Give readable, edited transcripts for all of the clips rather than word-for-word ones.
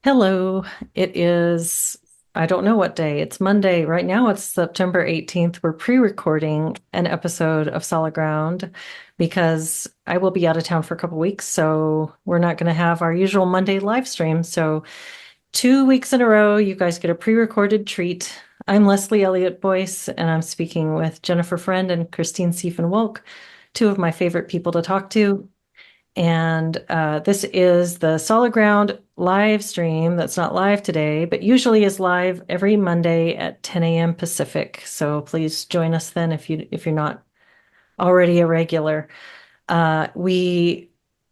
Hello. It is, I don't know what day. It's Monday. Right now it's September 18th. We're pre-recording an episode of Solid Ground because I will be out of town for a couple weeks. So we're not going to have our usual Monday live stream. So 2 weeks in a row, you guys get a pre-recorded treat. I'm Leslie Elliott Boyce, and I'm speaking with Jennifer Friend and Christine Siefen-Wolk, two of my favorite people to talk to. And this is the Solid Ground live stream that's not live today, but usually is live every Monday at 10 a.m. Pacific. So please join us then if you're not already a regular. We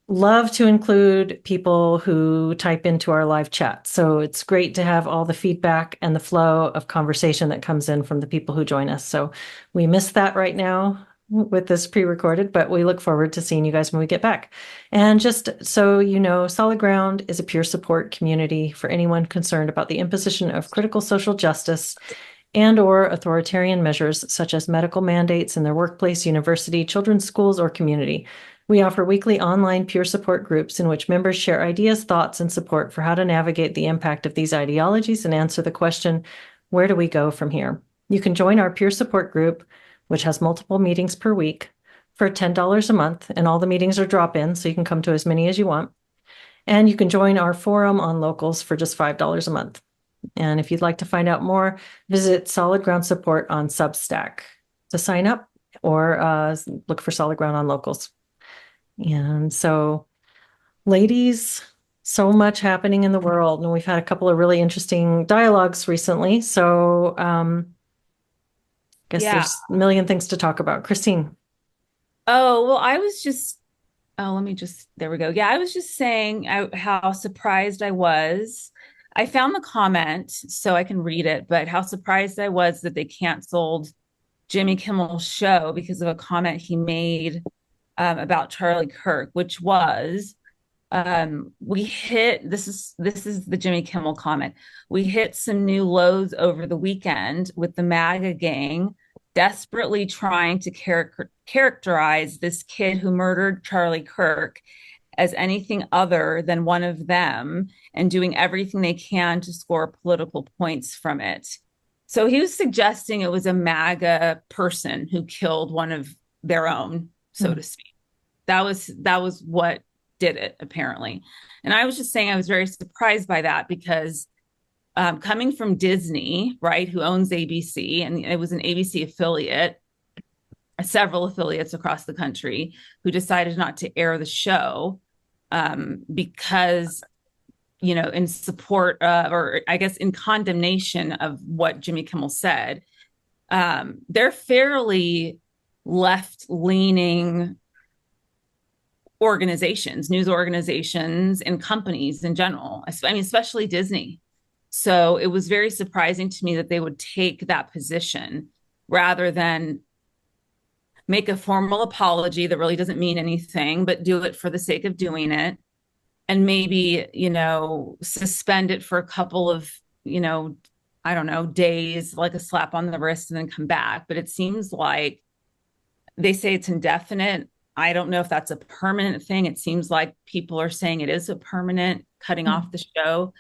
love to include people who type into our live chat. So it's great to have all the feedback and the flow of conversation that comes in from the people who join us. So we miss that right now with this pre-recorded, but we look forward to seeing you guys when we get back. And just so you know, Solid Ground is a peer support community for anyone concerned about the imposition of critical social justice and/or authoritarian measures such as medical mandates in their workplace, university, children's schools, or community. We offer weekly online peer support groups in which members share ideas, thoughts, and support for how to navigate the impact of these ideologies and answer the question, where do we go from here? You can join our peer support group, which has multiple meetings per week, for $10 a month, and all the meetings are drop-in, so you can come to as many as you want. And you can join our forum on locals for just $5 a month. And if you'd like to find out more, visit Solid Ground Support on Substack to sign up or look for Solid Ground on Locals. And so, ladies, so much happening in the world. And we've had a couple of really interesting dialogues recently. So, I guess Yeah. there's a million things to talk about. Christine. Oh, well, let me just, there we go. Yeah, I was just saying how surprised I was. I found the comment so I can read it, but how surprised I was that they canceled Jimmy Kimmel's show because of a comment he made about Charlie Kirk, which was we hit this is the Jimmy Kimmel comment. We hit some new lows over the weekend with the MAGA gang desperately trying to characterize this kid who murdered Charlie Kirk as anything other than one of them and doing everything they can to score political points from it. So he was suggesting it was a MAGA person who killed one of their own, so to speak. That was what did it apparently. And I was just saying I was very surprised by that because coming from Disney, right, who owns ABC, and it was an ABC affiliate, several affiliates across the country who decided not to air the show because, in support or I guess in condemnation of what Jimmy Kimmel said. They're fairly left leaning organizations, news organizations, and companies in general. I mean, especially Disney. So it was very surprising to me that they would take that position rather than make a formal apology that really doesn't mean anything, but do it for the sake of doing it. And maybe, suspend it for a couple of, I don't know, days, like a slap on the wrist, and then come back. But it seems like they say it's indefinite. I don't know if that's a permanent thing. It seems like people are saying it is a permanent cutting off the show.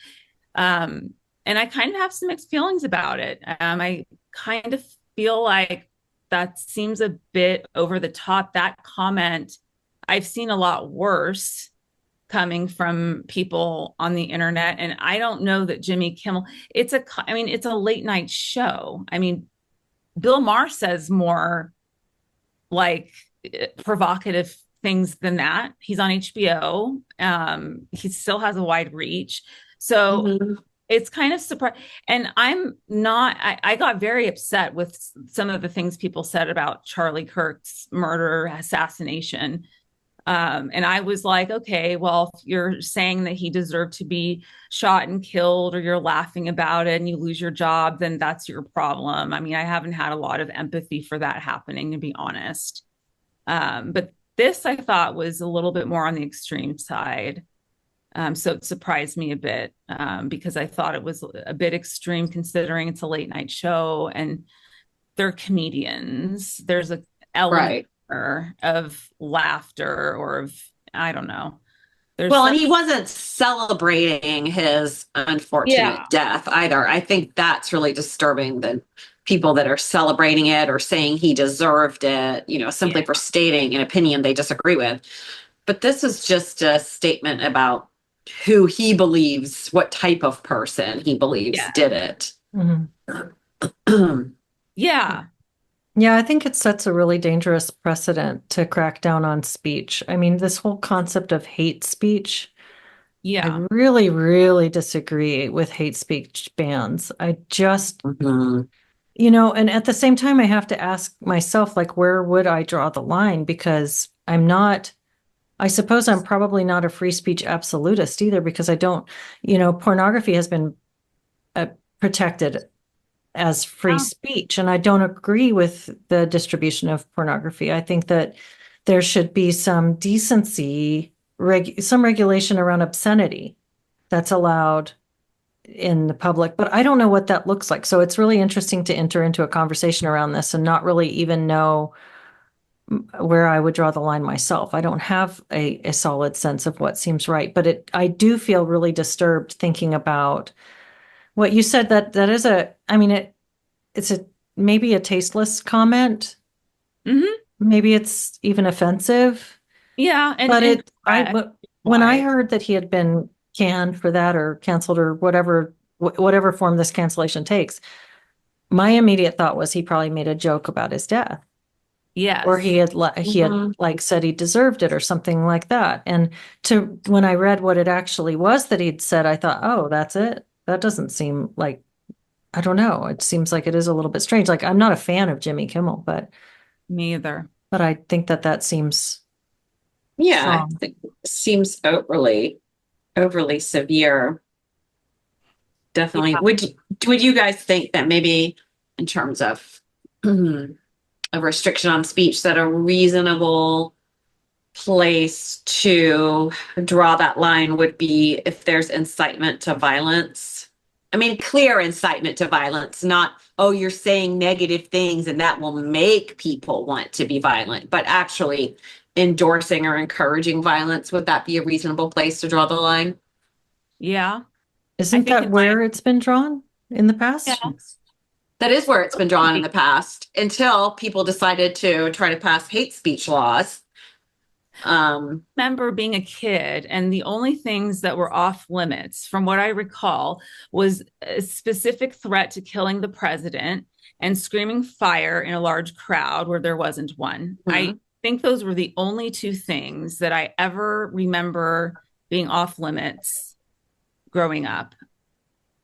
And I kind of have some mixed feelings about it. I kind of feel like that seems a bit over the top. That comment, I've seen a lot worse coming from people on the internet. And I don't know that Jimmy Kimmel, it's a late night show. I mean, Bill Maher says more like provocative things than that. He's on HBO. He still has a wide reach. So Mhm. it's kind of surprised. And I got very upset with some of the things people said about Charlie Kirk's murder, assassination. And I was like, okay, well, if you're saying that he deserved to be shot and killed, or you're laughing about it and you lose your job, then that's your problem. I mean, I haven't had a lot of empathy for that happening, to be honest. But this I thought was a little bit more on the extreme side. So it surprised me a bit because I thought it was a bit extreme considering it's a late night show and they're comedians. There's an element Right. of laughter or of, I don't know. There's Well, some, and he wasn't celebrating his yeah, unfortunate death either. I think that's really disturbing that people that are celebrating it or saying he deserved it, yeah, simply for stating an opinion they disagree with. But this is just a statement about who he believes, what type of person he believes yeah, did it. Mhm. yeah, Yeah, I think it sets a really dangerous precedent to crack down on speech. I mean, this whole concept of hate speech, I yeah. really, really disagree with hate speech bans. I just, Mhm. and at the same time, I have to ask myself, like, where would I draw the line? Because I suppose I'm probably not a free speech absolutist either, because I don't, pornography has been uh, protected as free Yeah. speech. And I don't agree with the distribution of pornography. I think that there should be some decency, some regulation around obscenity that's allowed in the public, but I don't know what that looks like. So it's really interesting to enter into a conversation around this and not really even know where I would draw the line myself. I don't have a solid sense of what seems right, but I do feel really disturbed thinking about what you said, that is I mean, it's maybe a tasteless comment. Hmm. Maybe it's even offensive, Yeah, but correct. when I Why? heard that he had been canned for that or canceled or whatever form this cancellation takes, my immediate thought was he probably made a joke about his death, or Yes, he had Mhm. like said he deserved it or something like that. And when I read what it actually was that he'd said, I thought, oh, that's it. That doesn't seem like, I don't know. It seems like it is a little bit strange. Like, I'm not a fan of Jimmy Kimmel, me either. but I think that seems Yeah, I strong. think it seems overly severe. Definitely. Yeah. Would you guys think that maybe in terms of a restriction on speech, that a reasonable place to draw that line would be if there's incitement to violence? I mean, clear incitement to violence, not, oh, you're saying negative things and that will make people want to be violent, but actually endorsing or encouraging violence. Would that be a reasonable place to draw the line? Yeah. I Isn't think in that my where it's been drawn in the past? yeah, That is where it's been drawn in totally. the past until people decided to try to pass hate speech laws. Um, Remember being a kid, and the only things that were off limits, from what I recall, was a specific threat to killing the president and screaming fire in a large crowd where there wasn't one. I mhm. think those were the only two things that I ever remember being off limits growing up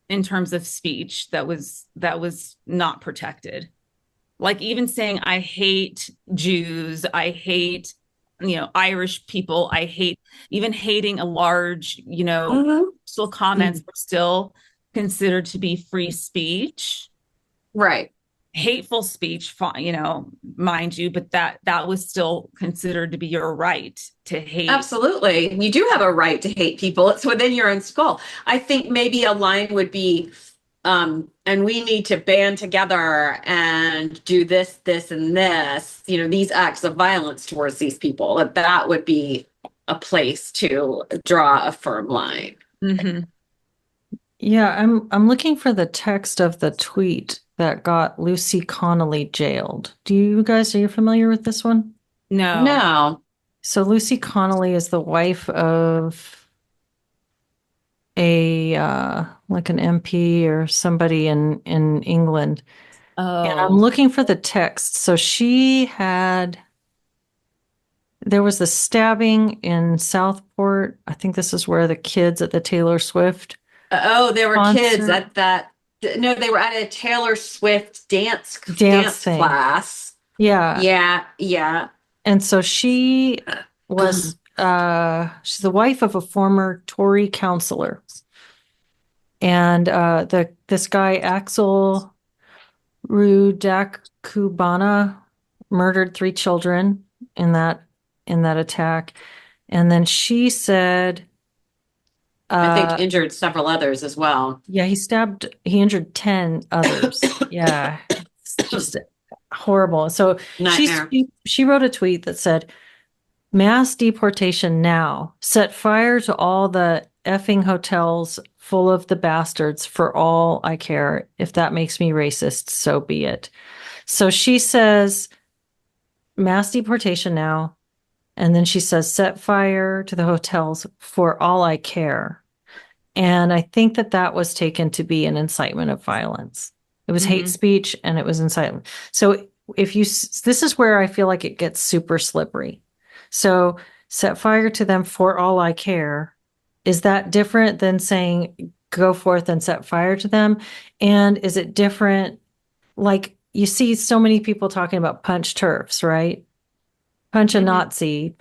in terms of speech that was not protected. Like even saying I hate Jews, I hate Irish people, I hate even hating a large, Mhm. still comments were still considered to be free speech. Right. Hateful speech, mind you, but that was still considered to be your right to hate. Absolutely. You do have a right to hate people. It's within your own skull. I think maybe a line would be, and we need to band together and do this, this, and this, these acts of violence towards these people. That would be a place to draw a firm line. Mm-hmm. Yeah, I'm looking for the text of the tweet that got Lucy Connelly jailed. Are you familiar with this one? No. No. So Lucy Connelly is the wife of a like an MP or somebody in England. And I'm Oh. looking for the text. So there was the stabbing in Southport. I think this is where the kids at the Taylor Swift Oh, there were kids concert at that. No, they were at a Taylor Swift dance dance thing. class. Yeah. Yeah, yeah. And so she's the wife of a former Tory councillor. And this guy Axel Rudakubana murdered three children in that attack. And then she said, I think uh, injured several others as well. yeah, he injured 10 others. Yeah, it's just horrible. So Nightmare. she wrote a tweet that said, Mass deportation now. Set fire to all the effing hotels full of the bastards for all I care. If that makes me racist, so be it. So she says mass deportation now. And then she says set fire to the hotels for all I care. And I think that that was taken to be an incitement of violence. It was hate Hmm. speech and it was incitement. So if you, this is where I feel like it gets super slippery. So set fire to them for all I care. Is that different than saying go forth and set fire to them? And is it different? Like you see so many people talking about punch turfs, right? Punch a Hmm. Nazi,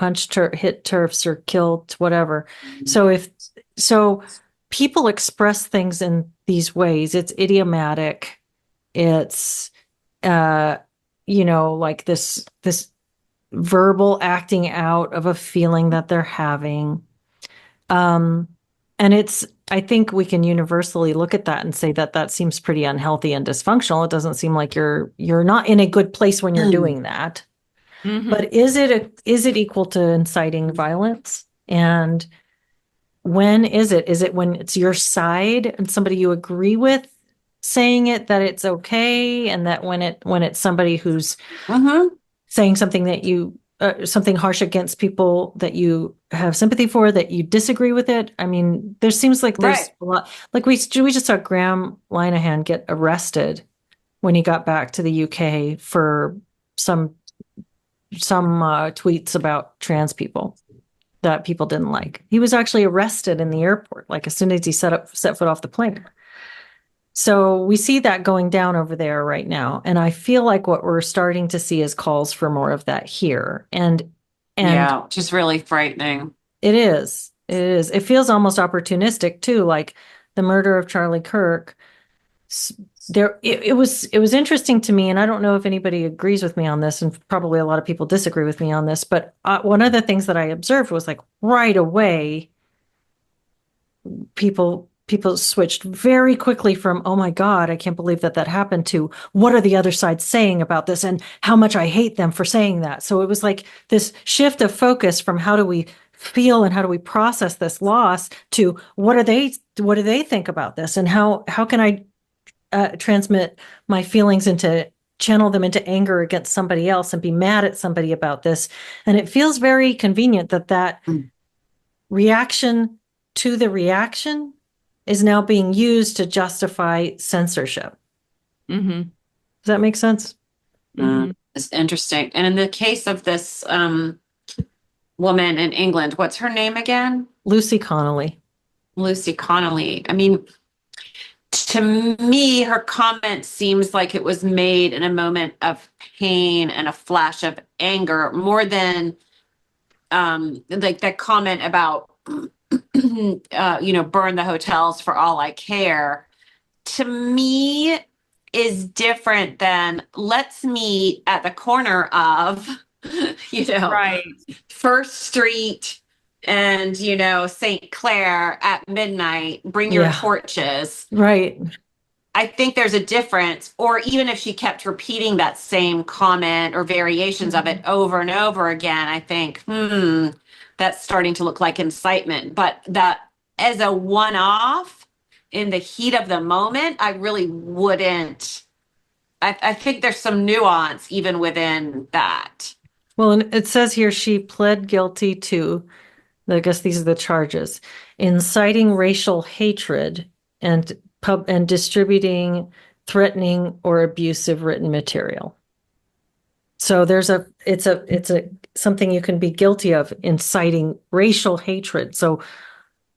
hit turfs or killed whatever. So if so people express things in these ways. It's idiomatic. It's uh like this verbal acting out of a feeling that they're having. Um and it's I think we can universally look at that and say that that seems pretty unhealthy and dysfunctional. It doesn't seem like you're not in a good place when you're doing that. Hmm. But is it equal to inciting violence? And when is it? Is it when it's your side and somebody you agree with saying it that it's okay, and that when it's somebody who's Mm-hmm. saying something that you something harsh against people that you have sympathy for, that you disagree with it? I mean, there seems like there's Right. a lot. Like we just saw Graham Linehan get arrested when he got back to the UK for some tweets about trans people that people didn't like. He was actually arrested in the airport, like as soon as he set foot off the plane. So we see that going down over there right now, and I feel like what we're starting to see is calls for more of that here, and Yeah, just really frightening. it feels almost opportunistic too, like the murder of Charlie Kirk. It was interesting to me, and I don't know if anybody agrees with me on this, and probably a lot of people disagree with me on this, but one of the things that I observed was like right away people switched very quickly from oh my god, I can't believe that that happened, to what are the other side saying about this and how much I hate them for saying that. So it was like this shift of focus from how do we feel and how do we process this loss to what do they think about this, and how can I transmit my feelings into channel them into anger against somebody else and be mad at somebody about this. And it feels very convenient that that Mm. reaction to the reaction is now being used to justify censorship. Hmm. Does that make sense? Hmm. It's interesting. And in the case of this woman in England, what's her name again? Lucy Connelly. Lucy Connelly. I mean, to me, her comment seems like it was made in a moment of pain and a flash of anger more than like that comment about burn the hotels for all I care. To me is different than let's meet at the corner of, you know, Right. First Street and, St. Clair at midnight, bring your Yeah, torches. right. I think there's a difference. Or even if she kept repeating that same comment or variations of it Mhm. over and over again, I think, that's starting to look like incitement. But that as a one off in the heat of the moment, I really wouldn't. I think there's some nuance even within that. Well, and it says here she pled guilty to, I guess these are the charges, inciting racial hatred and and distributing threatening or abusive written material. So it's a something you can be guilty of, inciting racial hatred. So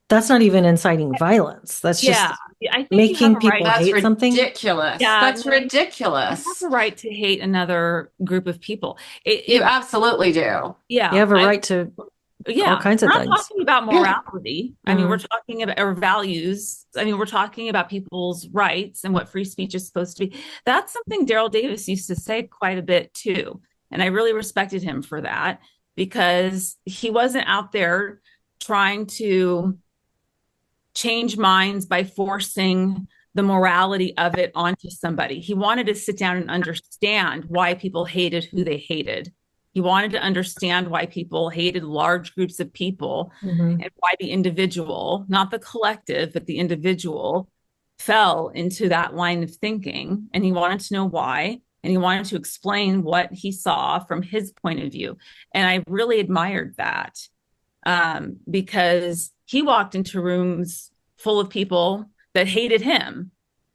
that's not even inciting violence. That's Yeah. just I think you have making a right. people That's hate something. ridiculous. Yeah. That's No, you have ridiculous. a right to hate another group of people. You absolutely do. You Yeah. have a right to all Yeah, kinds we're of not things. talking about Yeah. morality. I mean, we're Mhm. talking about our values. I mean, we're talking about people's rights and what free speech is supposed to be. That's something Daryl Davis used to say quite a bit too. And I really respected him for that because he wasn't out there trying to change minds by forcing the morality of it onto somebody. He wanted to sit down and understand why people hated who they hated. He wanted to understand why people hated large groups of people Hmm. and why the individual, not the collective, but the individual fell into that line of thinking. And he wanted to know why. And he wanted to explain what he saw from his point of view. And I really admired that, because he walked into rooms full of people that hated him,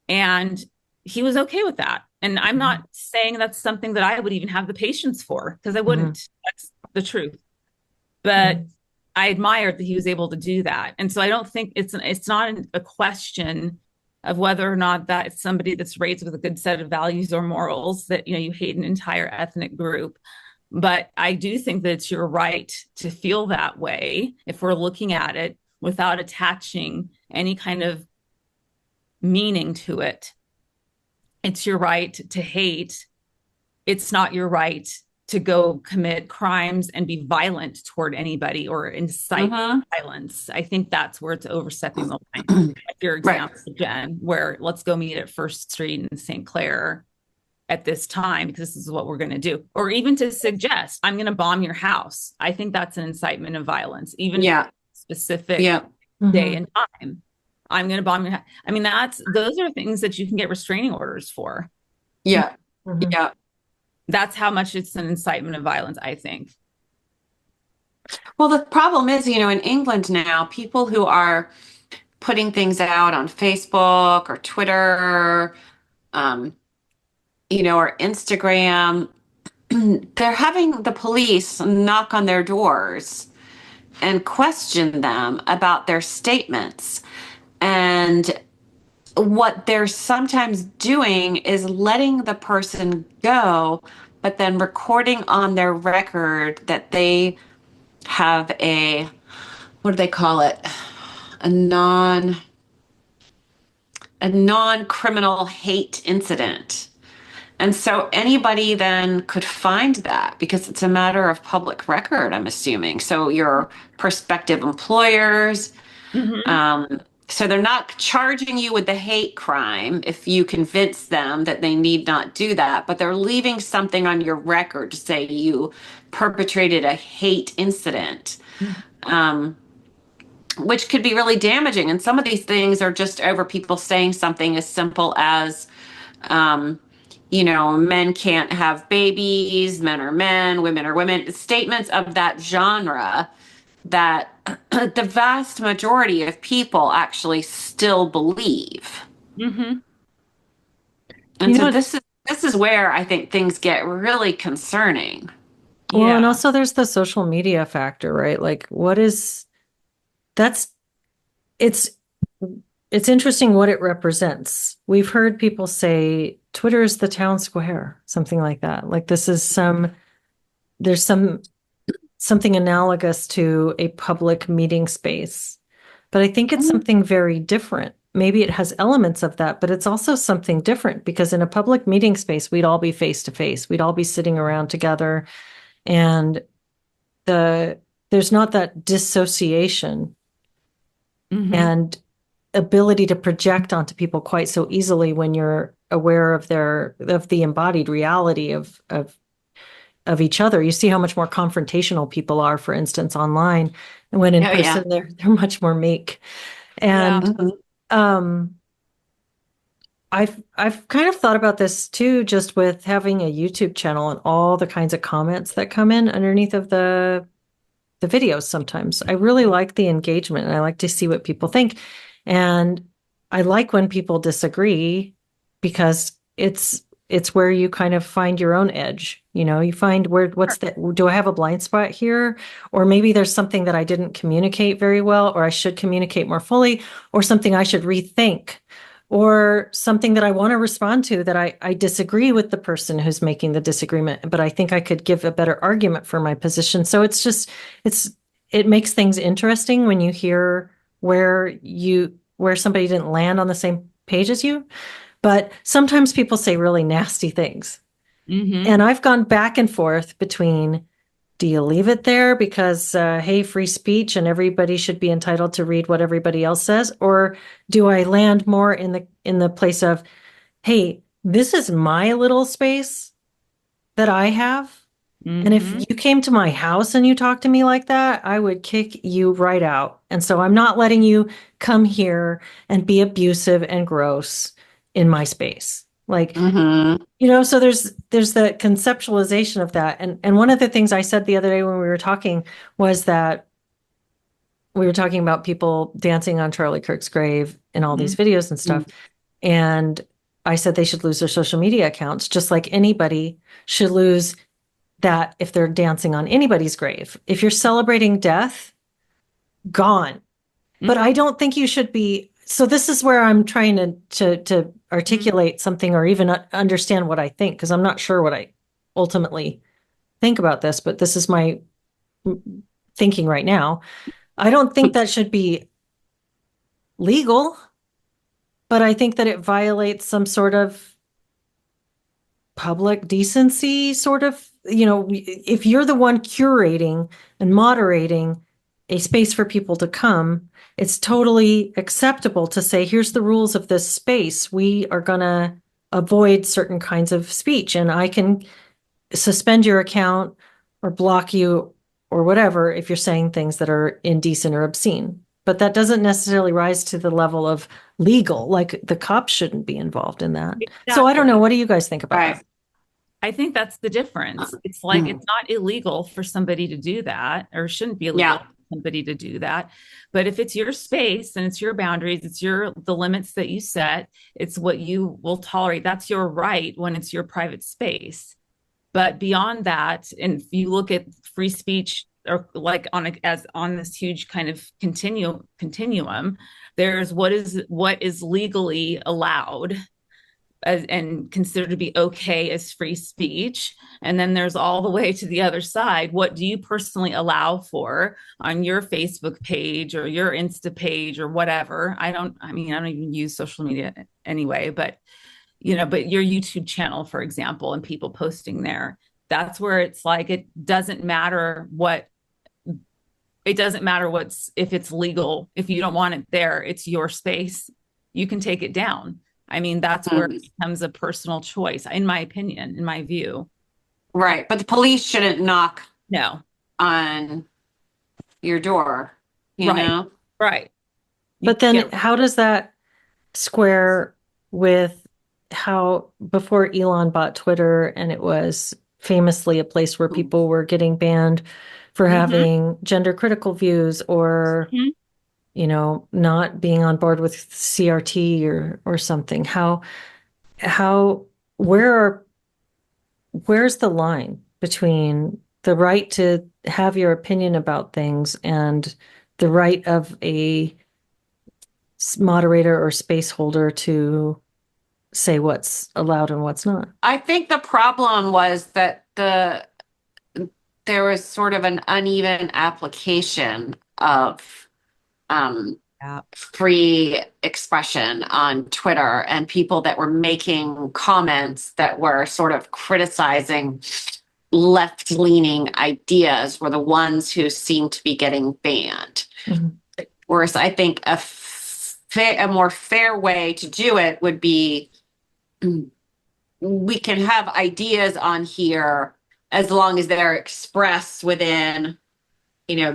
and he was okay with that. And I'm not saying that's something that I would even have the patience for, because I Hmm. wouldn't. That's the truth. But Hmm. I admired that he was able to do that. And so I don't think it's not a question of whether or not that's somebody that's raised with a good set of values or morals, that you hate an entire ethnic group. But I do think that it's your right to feel that way if we're looking at it without attaching any kind of meaning to it. It's your right to hate. It's not your right to go commit crimes and be violent toward anybody or incite Mm-hmm. violence. I think that's where it's overstepping the line. Like your Right. example, Jen, where let's go meet at First Street in St. Clair at this time because this is what we're going to do. Or even to suggest, I'm going to bomb your house. I think that's an incitement of violence, even if Yeah. it's a specific Yeah. day Hmm. and time. I'm going to bomb your house. I mean, those are things that you can get restraining orders for. Yeah. Hmm. Yeah. That's how much it's an incitement of violence, I think. Well, the problem is, in England now, people who are putting things out on Facebook or Twitter, um, or Instagram, they're having the police knock on their doors and question them about their statements. And what they're sometimes doing is letting the person go, but then recording on their record that they have what do they call it? A non a non-criminal hate incident. And so anybody then could find that because it's a matter of public record, I'm assuming. So your prospective employers, Mm-hmm. um, so they're not charging you with the hate crime if you convince them that they need not do that, but they're leaving something on your record to say you perpetrated a hate incident, um, which could be really damaging. And some of these things are just over people saying something as simple as, um, men can't have babies, men are men, women are women, statements of that genre that the vast majority of people actually still believe. Mm-hmm. And You know so what? this is where I think things get really concerning. Well, and Yeah. also there's the social media factor, right? Like, that's, it's, it's interesting what it represents. We've heard people say Twitter is the town square, something like that. Like, there's something analogous to a public meeting space. But I think it's Mhm. something very different. Maybe it has elements of that, but it's also something different because in a public meeting space, we'd all be face to face. We'd all be sitting around together, and the there's not that dissociation Mm-hmm. and ability to project onto people quite so easily when you're aware of the embodied reality of each other. You see how much more confrontational people are, for instance, online, and when in Oh yeah. person they're much more meek. Yeah. And Mhm. um I've kind of thought about this too, just with having a YouTube channel and all the kinds of comments that come in underneath of the videos sometimes. I really like the engagement and I like to see what people think. And I like when people disagree because it's where you kind of find your own edge. You find what's that? Do I have a blind spot here? Or maybe there's something that I didn't communicate very well, or I should communicate more fully, or something I should rethink, or something that I want to respond to that I disagree with the person who's making the disagreement, but I think I could give a better argument for my position. So it's it makes things interesting when you hear where somebody didn't land on the same page as you. But sometimes people say really nasty things. Mm-hmm. And I've gone back and forth between, do you leave it there because, hey, free speech and everybody should be entitled to read what everybody else says? Or do I land more in the place of, hey, this is my little space that I have, And if Mm-hmm. you came to my house and you talked to me like that, I would kick you right out. And so I'm not letting you come here and be abusive and gross in my space. Like, Mm-hmm. so there's the conceptualization of that. And one of the things I said the other day when we were talking was that we were talking about people dancing on Charlie Kirk's grave in all these videos and stuff. And I said they should lose their social media accounts, just like anybody should lose that if they're dancing on anybody's grave. If you're celebrating death, gone. But Mm-hmm. I don't think you should be. So this is where I'm trying to articulate something or even understand what I think, because I'm not sure what I ultimately think about this, but this is my thinking right now. I don't think that should be legal, but I think that it violates some sort of public decency, sort of, if you're the one curating and moderating a space for people to come, it's totally acceptable to say, here's the rules of this space. We are going to avoid certain kinds of speech, and I can suspend your account or block you or whatever if you're saying things that are indecent or obscene. But that doesn't necessarily rise to the level of legal. Like the cops shouldn't be involved in that. So I don't know. Exactly. What do you guys think about that? Right. I think that's the difference. It's like Mm. it's not illegal for somebody to do that, or shouldn't be illegal Yeah. for somebody to do that. But if it's your space and it's your boundaries, it's the limits that you set, it's what you will tolerate. That's your right when it's your private space. But beyond that, and if you look at free speech or like as on this huge kind of continuum, there's what is legally allowed and considered to be okay as free speech. And then there's all the way to the other side. What do you personally allow for on your Facebook page or your Insta page or whatever? I mean, I don't even use social media anyway, but but your YouTube channel, for example, and people posting there, that's where it's like it doesn't matter what's if it's legal. If you don't want it there, it's your space. You can take it down. I mean, that's where Mm. it becomes a personal choice, in my opinion, in my view. Right. But the police shouldn't knock No, on your door, you right, know? right. You But then get how does that square with how before Elon bought Twitter and it was famously a place where people were getting banned for mm-hmm, having gender critical views or, mm-hmm. not being on board with CRT or something? How where are where's the line between the right to have your opinion about things and the right of a moderator or space holder to say what's allowed and what's not? I think the problem was that there was sort of an uneven application of Yeah. free expression on Twitter, and people that were making comments that were sort of criticizing left-leaning ideas were the ones who seemed to be getting banned. Mhm. Whereas I think a more fair way to do it would be, we can have ideas on here as long as they're expressed within,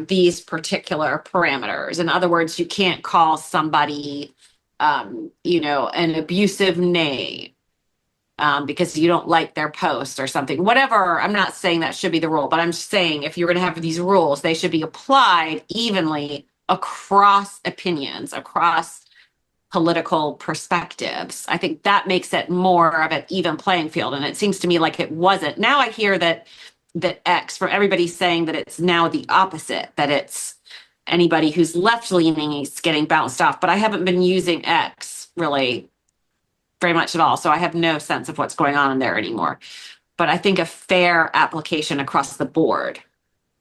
these particular parameters. In other words, you can't call somebody, an abusive name, because you don't like their post or something. Whatever. I'm not saying that should be the rule, but I'm just saying if you're going to have these rules, they should be applied evenly across opinions, across political perspectives. I think that makes it more of an even playing field. And it seems to me like it wasn't. Now I hear that X, from everybody saying that it's now the opposite, that it's anybody who's left leaning is getting bounced off. But I haven't been using X really very much at all. So I have no sense of what's going on in there anymore. But I think a fair application across the board.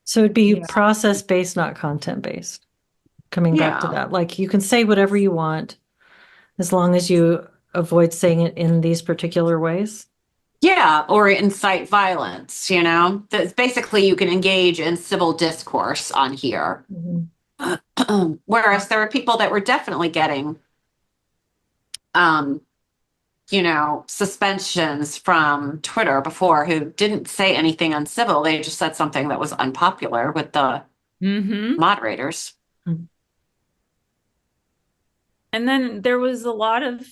So it'd be Yeah. process based, not content based. Coming back to Yeah. that, like you can say whatever you want as long as you avoid saying it in these particular ways. Yeah, or incite violence, That's basically you can engage in civil discourse on here. Mhm. Whereas there are people that were definitely getting um suspensions from Twitter before who didn't say anything uncivil. They just said something that was unpopular with the Mm-hmm. moderators. And then there was a lot of,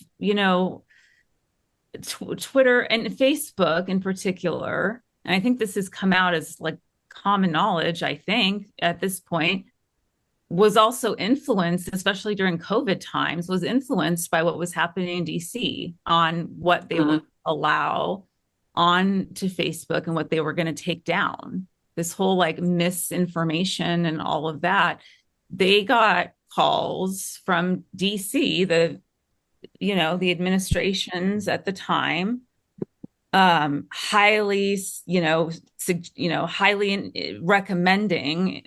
Twitter and Facebook in particular. And I think this has come out as like common knowledge, I think, at this point, was also influenced, especially during COVID times, was influenced by what was happening in DC on what they Mhm. would allow on to Facebook and what they were going to take down. This whole like misinformation and all of that. They got calls from DC, the administrations at the time, highly, highly recommending,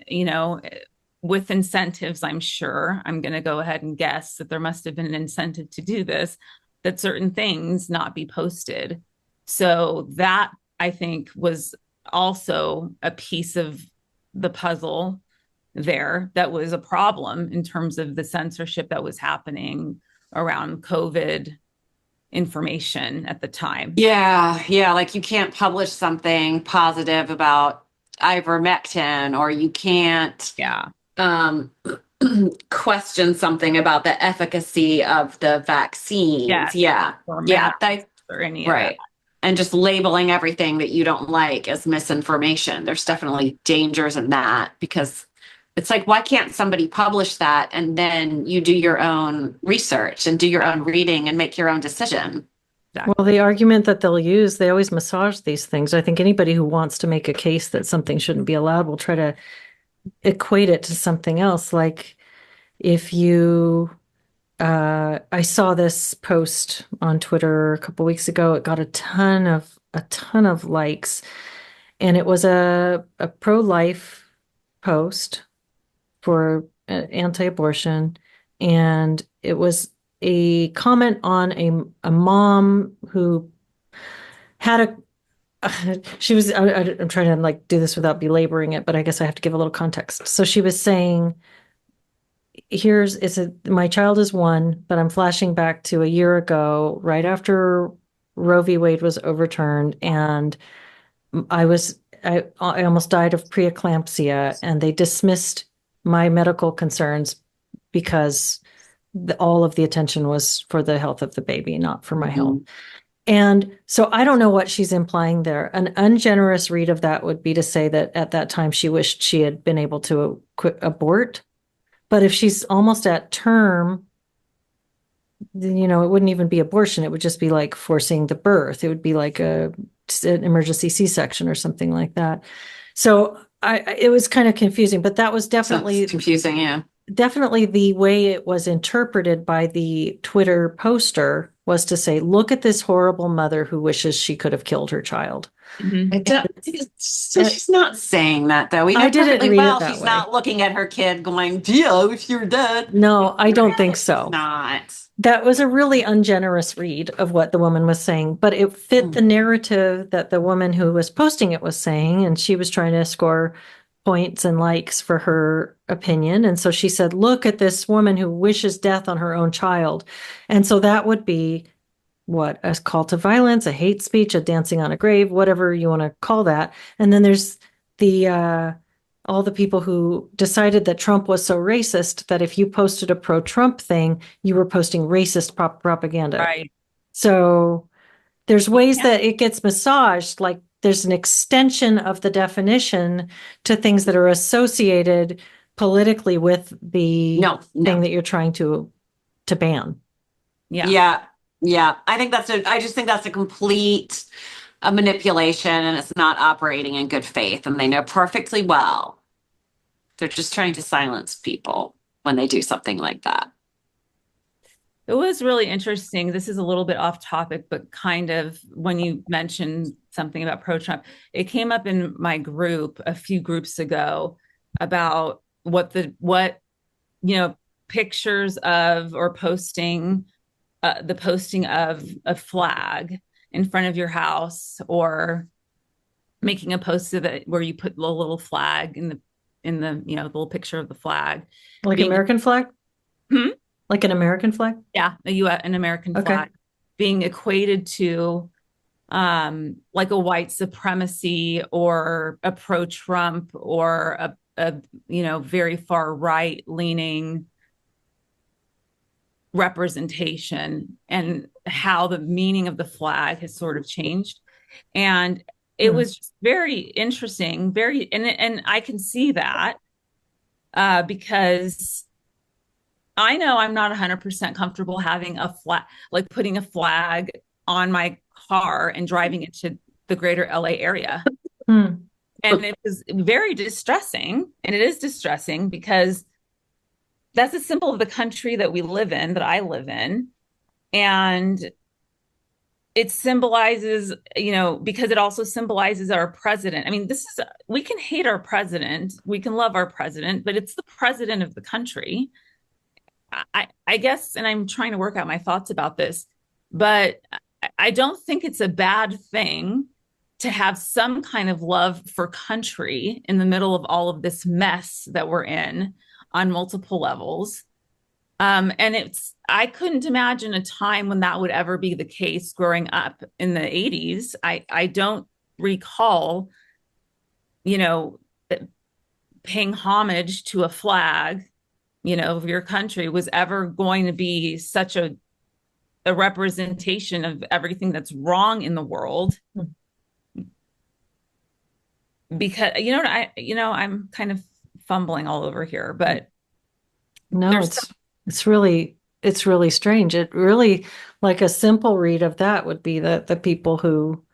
with incentives. I'm sure, I'm going to go ahead and guess that there must have been an incentive to do this, that certain things not be posted. So that, I think, was also a piece of the puzzle there that was a problem in terms of the censorship that was happening around COVID information at the time. Yeah, yeah, like you can't publish something positive about ivermectin, or you can't Yeah. um, question something about the efficacy of the Yeah. vaccines. Yeah, Or yeah, math that or any of that. right. And just labeling everything that you don't like as misinformation. There's definitely dangers in that, because it's like, why can't somebody publish that and then you do your own research and do your own reading and make your own decision? Well, Exactly. the argument that they'll use, they always massage these things. I think anybody who wants to make a case that something shouldn't be allowed will try to equate it to something else. Like if you, I saw this post on Twitter a couple weeks ago. It got a ton of likes, and it was a pro-life post for anti-abortion, and it was a comment on a mom who had she was I'm trying to like do this without belaboring it, but I guess I have to give a little context. So she was saying, here's it's a my child is one, but I'm flashing back to a year ago, right after Roe v. Wade was overturned, and I almost died of preeclampsia, and they dismissed my medical concerns because all of the attention was for the health of the baby, not for my health. Mhm. And so I don't know what she's implying there. An ungenerous read of that would be to say that at that time she wished she had been able to quit abort. But if she's almost at term, then, it wouldn't even be abortion. It would just be like forcing the birth. It would be like an emergency C-section or something like that. So it was kind of confusing, but that was Sounds definitely confusing, yeah. definitely the way it was interpreted by the Twitter poster, was to say, look at this horrible mother who wishes she could have killed her child. Mm-hmm. So she's not saying that, though. We I know didn't perfectly read it well that she's way. not looking at her kid going, "Dear, I wish you were dead." No, I don't think She's so. not. That was a really ungenerous read of what the woman was saying, but it fit the Mm. narrative that the woman who was posting it was saying, and she was trying to score points and likes for her opinion. And so she said, look at this woman who wishes death on her own child. And so that would be what, a call to violence, a hate speech, a dancing on a grave, whatever you want to call that. And then there's the all the people who decided that Trump was so racist that if you posted a pro-Trump thing, you were posting racist propaganda. Right. So there's ways Yeah. that it gets massaged, like there's an extension of the definition to things that are associated politically with the No, thing no. that you're trying to ban. Yeah. Yeah, yeah. I just think that's a complete manipulation, and it's not operating in good faith. And they know perfectly well. They're just trying to silence people when they do something like that. It was really interesting. This is a little bit off topic, but kind of when you mentioned something about pro Trump, it came up in my group a few groups ago about what, you know, pictures of or posting, the posting of a flag in front of your house, or making a post of it where you put the little flag in the little picture of the flag Like being American flag? hmm? Like an American flag? Yeah, an American Okay. flag being equated to like a white supremacy or a pro-Trump or a very far right leaning representation, and how the meaning of the flag has sort of changed. And it Hmm. was just very interesting, and I can see that because I know I'm not 100% comfortable having a flag, like putting a flag on my car and driving it to the greater LA area. Hmm. And it was very distressing. And it is distressing because that's a symbol of the country that we live in, that I live in. And it symbolizes, because it also symbolizes our president. I mean, we can hate our president, we can love our president, but it's the president of the country. I guess, and I'm trying to work out my thoughts about this, but I don't think it's a bad thing to have some kind of love for country in the middle of all of this mess that we're in on multiple levels. And I couldn't imagine a time when that would ever be the case growing up in the 80s. I don't recall, you know, paying homage to a flag, of your country was ever going to be such a representation of everything that's wrong in the world. Because I'm kind of fumbling all over here, but No, there's it's really strange. It really, like a simple read of that would be that the people who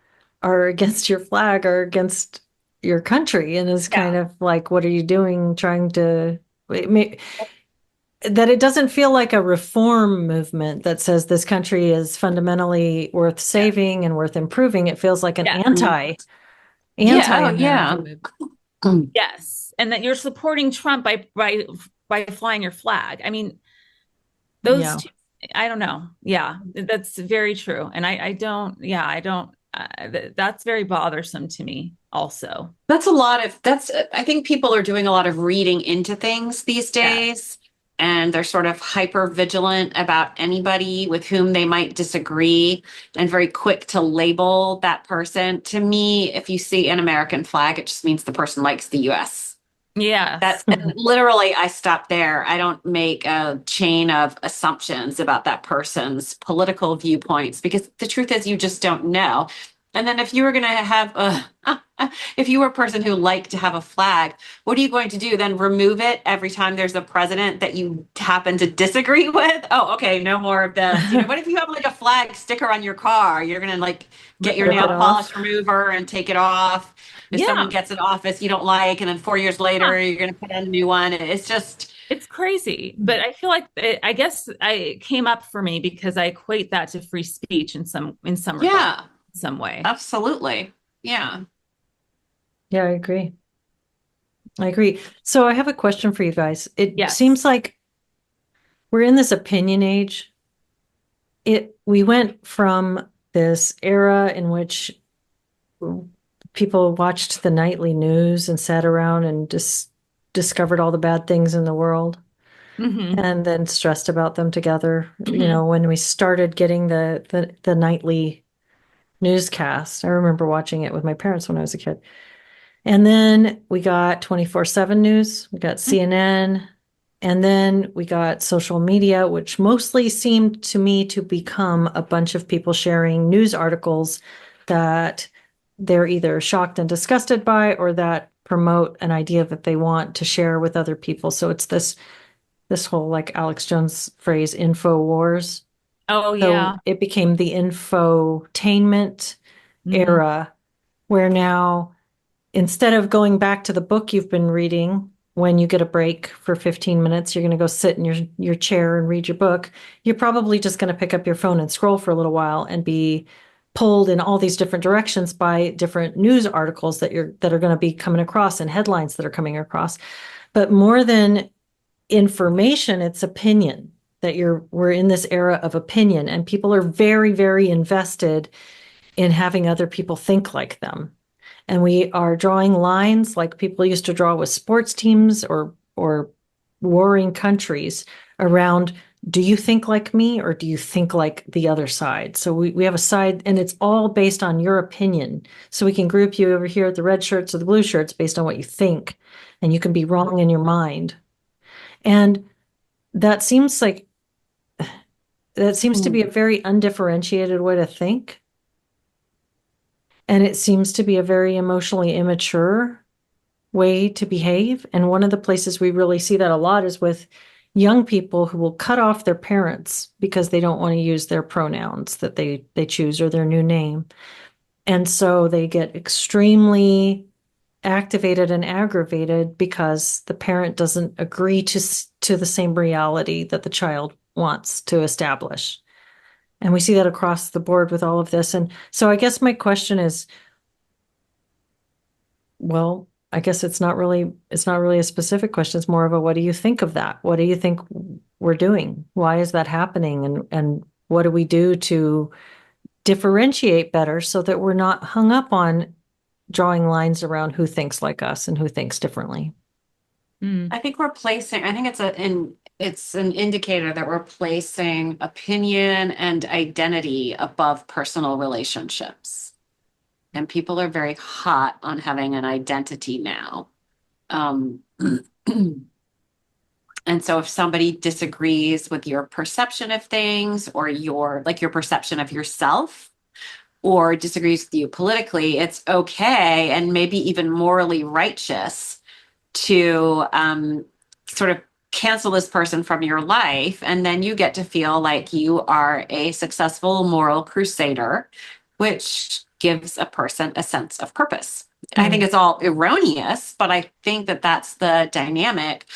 are against your flag are against your country, and is kind yeah, of like, what are you doing trying to that it doesn't feel like a reform movement that says this country is fundamentally worth yeah, saving and worth improving. It feels like an yeah, Yeah. Oh, anti-American yeah. movement. yes, and that you're supporting Trump by flying your flag. I mean, those Yeah. two, I don't know. Yeah, that's very true. And I don't, yeah, I don't, that's very bothersome to me also. I think people are doing a lot of reading into things these Yeah. days, and they're sort of hyper vigilant about anybody with whom they might disagree and very quick to label that person. To me, if you see an American flag, it just means the person likes the US. That Yes. and literally I stop there. I don't make a chain of assumptions about that person's political viewpoints because the truth is you just don't know. And then if you were going to have if you were a person who liked to have a flag, what are you going to do? Then remove it every time there's a president that you happen to disagree with? Oh, okay, no more of this. What if you have like a flag sticker on your car? You're going to like get your Rip nail it polish off. remover and take it off if someone Yeah. gets in office you don't like, and then 4 years Huh. later you're going to put on a new one. It's just, It's crazy. But I feel like I guess it came up for me because I equate that to free speech in some regard, yeah, in some way. absolutely. Yeah. Yeah, I agree. I agree. So I have a question for you guys. It Yes. seems like we're in this opinion age. We went from this era in which people watched the nightly news and sat around and just discovered all the bad things in the world Hmm. and then stressed about them together. Hmm. When we started getting the nightly newscast, I remember watching it with my parents when I was a kid. And then we got 24/7 news, we got CNN, and then we got social media, which mostly seemed to me to become a bunch of people sharing news articles that they're either shocked and disgusted by or that promote an idea that they want to share with other people. So it's this whole, like Alex Jones phrase, info wars. Oh, So yeah. it became the infotainment Hmm. era where now, instead of going back to the book you've been reading, when you get a break for 15 minutes, you're going to go sit in your chair and read your book. You're probably just going to pick up your phone and scroll for a little while and be pulled in all these different directions by different news articles that are going to be coming across and headlines that are coming across. But more than information, it's opinion. We're in this era of opinion, and people are very, very invested in having other people think like them. And we are drawing lines like people used to draw with sports teams or warring countries around do you think like me or do you think like the other side? So we have a side and it's all based on your opinion. So we can group you over here at the red shirts or the blue shirts based on what you think. And you can be wrong in your mind. And that seems like that seems to be a very undifferentiated way to think. And it seems to be a very emotionally immature way to behave. And one of the places we really see that a lot is with young people who will cut off their parents because they don't want to use their pronouns that they choose or their new name. And so they get extremely activated and aggravated because the parent doesn't agree to the same reality that the child wants to establish. And we see that across the board with all of this. And so I guess my question is, well, I guess it's not really a specific question. It's more of a what do you think of that? What do you think we're doing? Why is that happening? And what do we do to differentiate better so that we're not hung up on drawing lines around who thinks like us and who thinks differently? Mm. I think we're placing, I think it's an indicator that we're placing opinion and identity above personal relationships. And people are very hot on having an identity now. Um, and so if somebody disagrees with your perception of things or your perception of yourself or disagrees with you politically, it's okay and maybe even morally righteous to sort of cancel this person from your life. And then you get to feel like you are a successful moral crusader, which gives a person a sense of purpose. I think Mm. it's all erroneous, but I think that that's the dynamic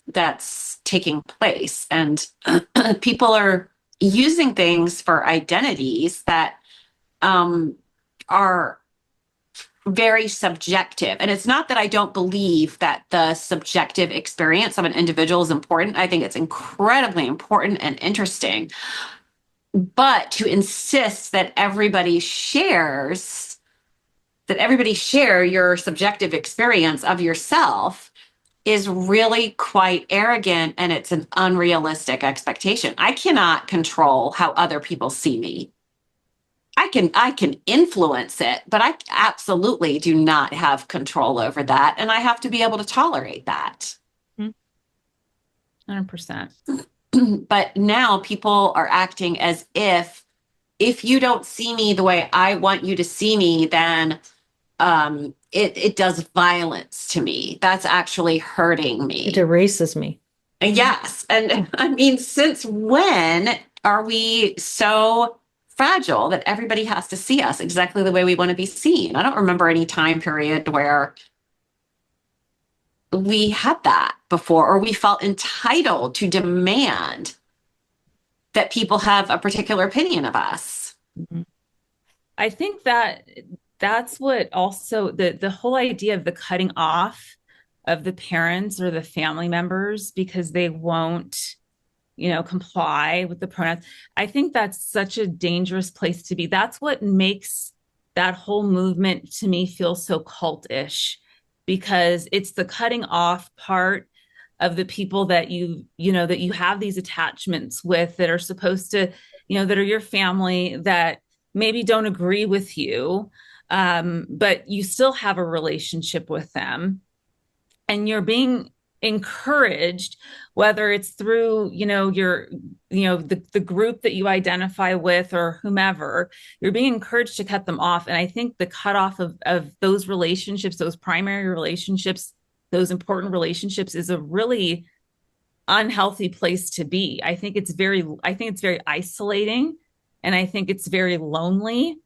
that's taking place. And people are using things for identities that are very subjective. And it's not that I don't believe that the subjective experience of an individual is important. I think it's incredibly important and interesting. But to insist that everybody share your subjective experience of yourself is really quite arrogant and it's an unrealistic expectation. I cannot control how other people see me. I can influence it, but I absolutely do not have control over that. And I have to be able to tolerate that. 100%. But now people are acting as if you don't see me the way I want you to see me, then it does violence to me. That's actually hurting It me. erases me. Yes. And I mean, since when are we so fragile that everybody has to see us exactly the way we want to be seen? I don't remember any time period where we had that before, or we felt entitled to demand that people have a particular opinion of us. Mhm. I think that that's what also the whole idea of the cutting off of the parents or the family members because they won't, comply with the pronouns. I think that's such a dangerous place to be. That's what makes that whole movement to me feel so cultish because it's the cutting off part of the people that that you have these attachments with that are supposed to, that are your family that maybe don't agree with you, but you still have a relationship with them and you're being encouraged, whether it's through your the group that you identify with or whomever, you're being encouraged to cut them off. And I think the cutoff of those relationships, those primary relationships, those important relationships, is a really unhealthy place to be. I think it's very isolating, and I think it's very lonely,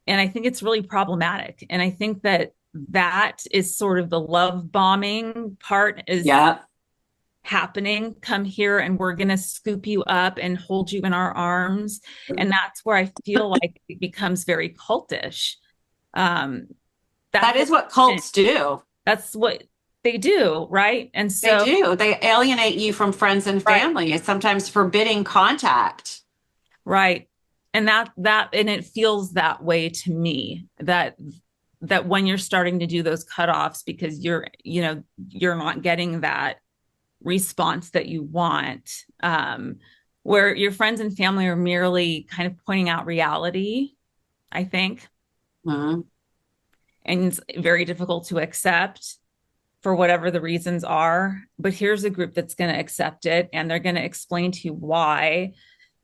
and I think it's really problematic. And I think that that is sort of the love bombing part is Yeah. happening. Come here and we're going to scoop you up and hold you in our arms. And that's where I feel like it becomes very cultish. Um, That that's is what cults do. that's what they do, right? And They so, do. They alienate you from friends and right, family. It's sometimes forbidding contact. right. And and it feels that way to me that when you're starting to do those cutoffs because you're not getting that response that you want, where your friends and family are merely kind of pointing out reality, I think, Mhm. and it's very difficult to accept for whatever the reasons are. But here's a group that's going to accept it, and they're going to explain to you why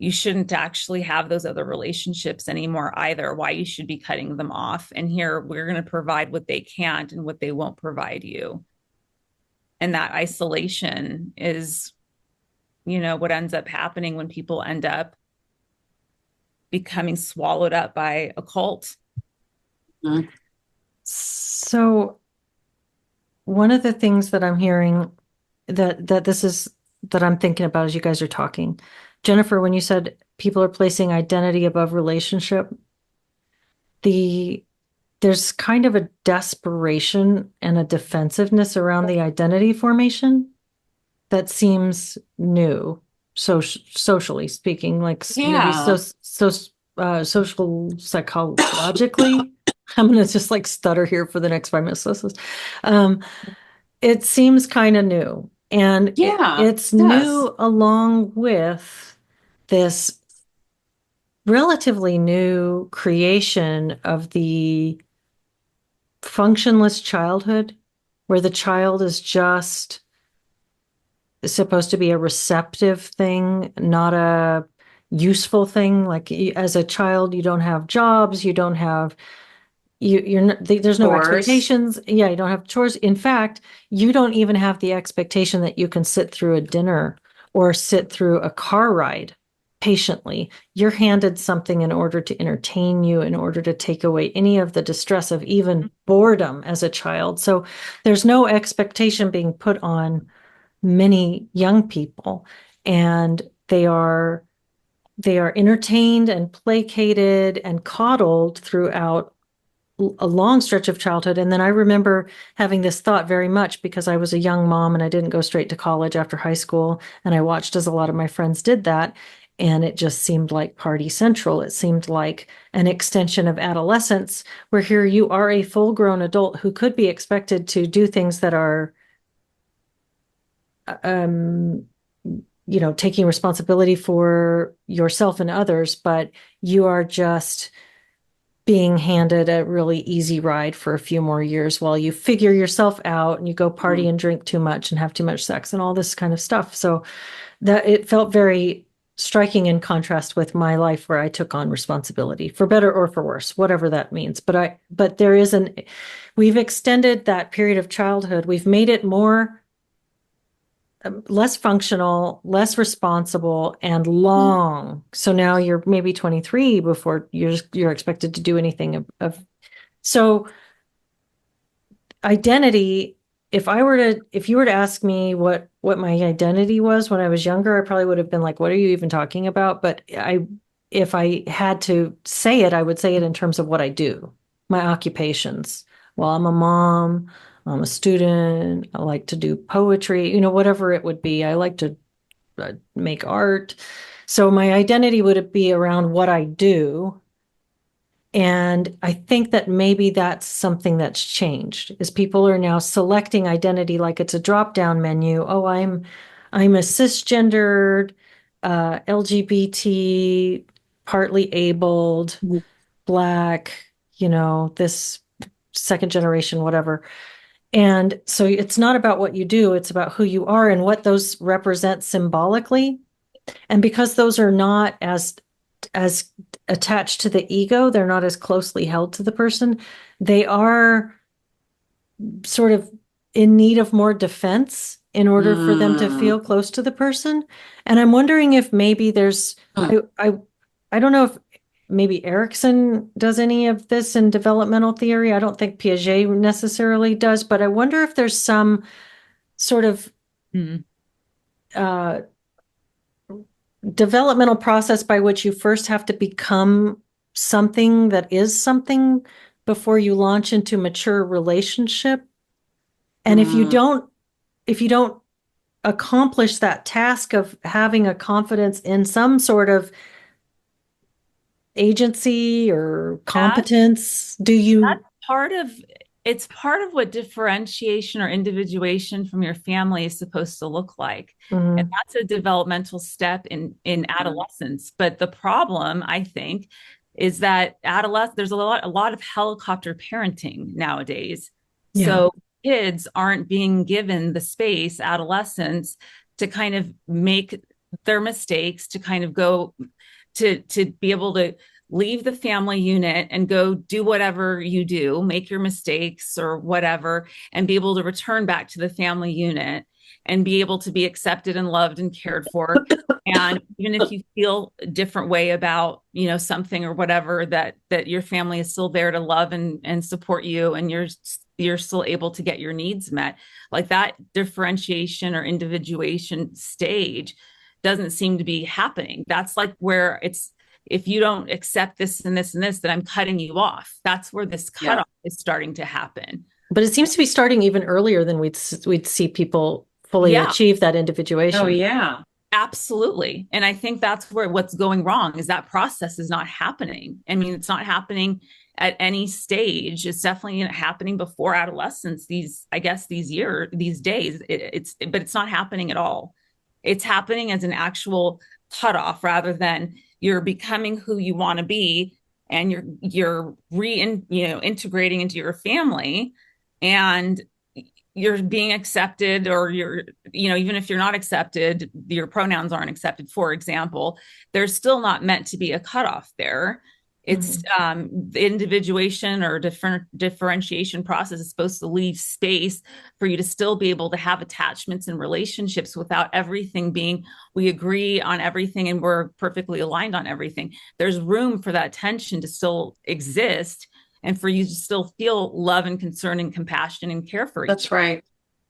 you shouldn't actually have those other relationships anymore either, why you should be cutting them off. And here we're going to provide what they can't and what they won't provide you. And that isolation is, what ends up happening when people end up becoming swallowed up by a cult. Mhm. So one of the things that I'm hearing that I'm thinking about as you guys are talking, Jennifer, when you said people are placing identity above relationship, the there's kind of a desperation and a defensiveness around the identity formation that seems new, socially speaking, like maybe Yeah. social psychologically. I'm gonna just like stutter here for the next 5 minutes. Um, it seems kind of new, and Yeah. it's It does. new along with this relatively new creation of the functionless childhood, where the child is just supposed to be a receptive thing, not a useful thing. Like as a child, you don't have jobs, you don't have you're not, there's no Chores. expectations. Yeah, you don't have chores. In fact, you don't even have the expectation that you can sit through a dinner or sit through a car ride patiently. You're handed something in order to entertain you, in order to take away any of the distress of even boredom as a child. So there's no expectation being put on many young people, and they are entertained and placated and coddled throughout a long stretch of childhood. And then I remember having this thought very much because I was a young mom and I didn't go straight to college after high school. And I watched as a lot of my friends did that. And it just seemed like party central. It seemed like an extension of adolescence, where here you are a full grown adult who could be expected to do things that are, um, taking responsibility for yourself and others, but you are just being handed a really easy ride for a few more years while you figure yourself out and you go party Mhm. and drink too much and have too much sex and all this kind of stuff. So that it felt very striking in contrast with my life where I took on responsibility for better or for worse, whatever that means. But we've extended that period of childhood. We've made it more less functional, less responsible, and long. So now you're maybe 23 before you're expected to do anything of so identity. If you were to ask me what my identity was when I was younger, I probably would have been like, what are you even talking about? But if I had to say it, I would say it in terms of what I do, my occupations. Well, I'm a mom, I'm a student, I like to do poetry, whatever it would be. I like to make art. So my identity would be around what I do. And I think that maybe that's something that's changed, is people are now selecting identity like it's a drop-down menu. Oh, I'm a cisgendered, LGBT, partly abled, Black, this second generation, whatever. And so it's not about what you do, it's about who you are and what those represent symbolically. And because those are not as attached to the ego, they're not as closely held to the person, they are sort of in need of more defense in order for them to Mm. feel close to the person. And I'm wondering if maybe there's Mm. I don't know if maybe Erickson does any of this in developmental theory. I don't think Piaget necessarily does, but I wonder if there's some sort of Mm. uh, developmental process by which you first have to become something that is something before you launch into mature relationship. And Mm. if you don't accomplish that task of having a confidence in some sort of agency or That competence, do you? that's part of it's part of what differentiation or individuation from your family is supposed to look like. And Mhm. that's a developmental step in adolescence. But the problem, I think, is that there's a lot of helicopter parenting nowadays. Yeah. So kids aren't being given the space, adolescents, to kind of make their mistakes, to kind of go to be able to leave the family unit and go do whatever you do, make your mistakes or whatever, and be able to return back to the family unit and be able to be accepted and loved and cared for. And even if you feel a different way about, something or whatever, that your family is still there to love and support you, and you're still able to get your needs met. Like that differentiation or individuation stage doesn't seem to be happening. That's like where it's, if you don't accept this and this and this, then I'm cutting you off. That's where this Yeah. cutoff is starting to happen. But it seems to be starting even earlier than we'd see people fully Yeah, achieve that Oh, individuation. yeah. absolutely. And I think that's where what's going wrong is that process is not happening. I mean, it's not happening at any stage. It's definitely happening before adolescence. I guess, these days, but it's not happening at all. It's happening as an actual cutoff rather than you're becoming who you want to be, and integrating into your family, and you're being accepted, or even if you're not accepted, your pronouns aren't accepted, for example, there's still not meant to be a cutoff there. It's Mhm. the individuation or differentiation process is supposed to leave space for you to still be able to have attachments and relationships without everything being, we agree on everything and we're perfectly aligned on everything. There's room for that tension to still exist, and for you to still feel love and concern and compassion and care for each That's right.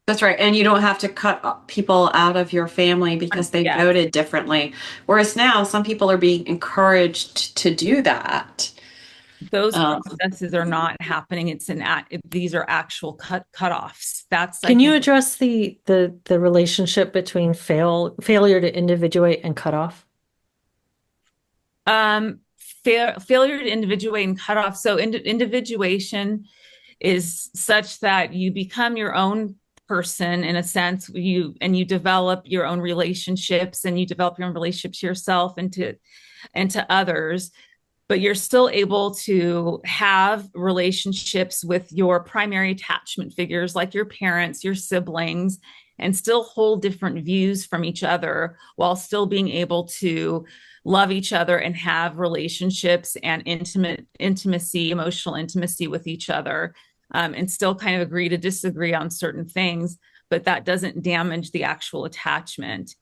That's right. And you don't have to cut people out of your family other. because they Yeah, voted differently. Whereas now, some people are being encouraged to do that. those Um, processes are not happening. These are actual cutoffs. That's, I Can you think, address the relationship between failure to individuate and cutoff? um, failure to individuate and cutoff. So individuation is such that you become your own person, in a sense, you develop your own relationships, and you develop your own relationships to yourself and to others, but you're still able to have relationships with your primary attachment figures like your parents, your siblings, and still hold different views from each other while still being able to love each other and have relationships and intimacy, emotional intimacy with each other, and still kind of agree to disagree on certain things, but that doesn't damage the actual attachment.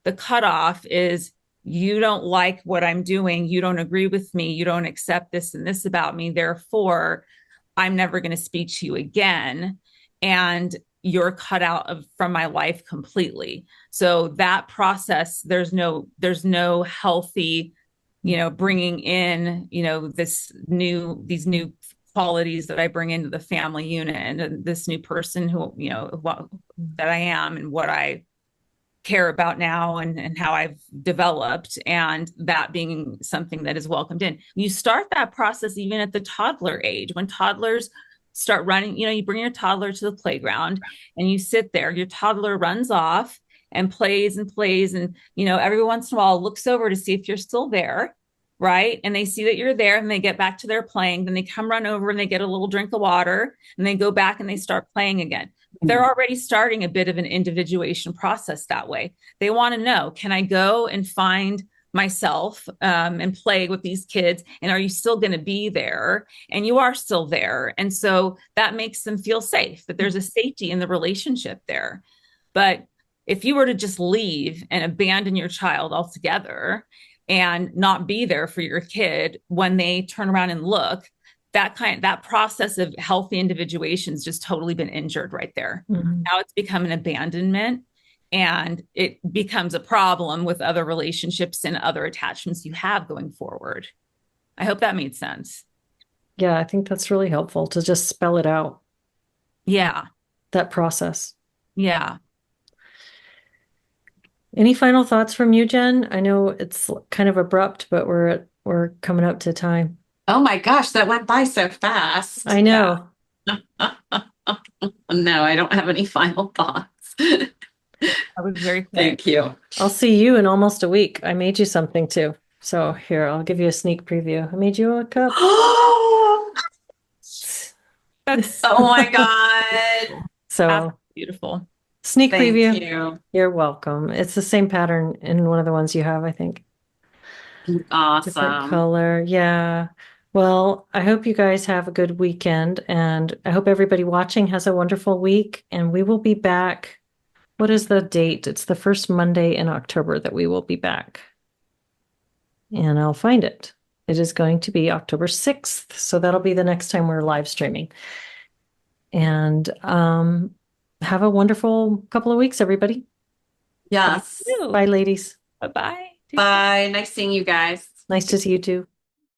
The cutoff is, you don't like what I'm doing, you don't agree with me, you don't accept this and this about me, therefore I'm never going to speak to you again, and you're cut out from my life completely. So that process, there's no healthy, bringing in, these new qualities that I bring into the family unit, and this new person who, that I am and what I care about now, and how I've developed, and that being something that is welcomed in. You start that process even at the toddler age. When toddlers start running, you bring your toddler to the playground and you sit there, your toddler runs off and plays, and every once in a while looks over to see if you're still there, right? And they see that you're there and they get back to their playing, then they come run over and they get a little drink of water and they go back and they start playing again. They're already starting a bit of an individuation process that way. They want to know, can I go and find myself, and play with these kids? And are you still going to be there? And you are still there. And so that makes them feel safe, that there's a safety in the relationship there. But if you were to just leave and abandon your child altogether and not be there for your kid when they turn around and look, that process of healthy individuation has just totally been injured right there. Mhm. Now it's become an abandonment, and it becomes a problem with other relationships and other attachments you have going forward. I hope that made sense. Yeah, I think that's really helpful to just spell it out, Yeah. that process. Yeah. Any final thoughts from you, Jen? I know it's kind of abrupt, but we're coming up to time. oh my gosh, that went by so fast. I Yeah. know. No, I don't have any final thoughts. That was very quick. Thank you. I'll see you in almost a week. I made you something too. So here, I'll give you a sneak preview. I made you a cup. Oh That's my God. So absolutely beautiful. sneak Thank preview. you. You're welcome. It's the same pattern in one of the ones you have, I think. Different Awesome. color. Yeah. Well, I hope you guys have a good weekend, and I hope everybody watching has a wonderful week. And we will be back. What is the date? It's the first Monday in October that we will be back. And I'll find it. It is going to be October 6th. So that'll be the next time we're live streaming. And have a wonderful couple of weeks, everybody. Yes. Bye, ladies. Bye bye. Take care. Bye. Nice seeing you guys. Nice to see you too.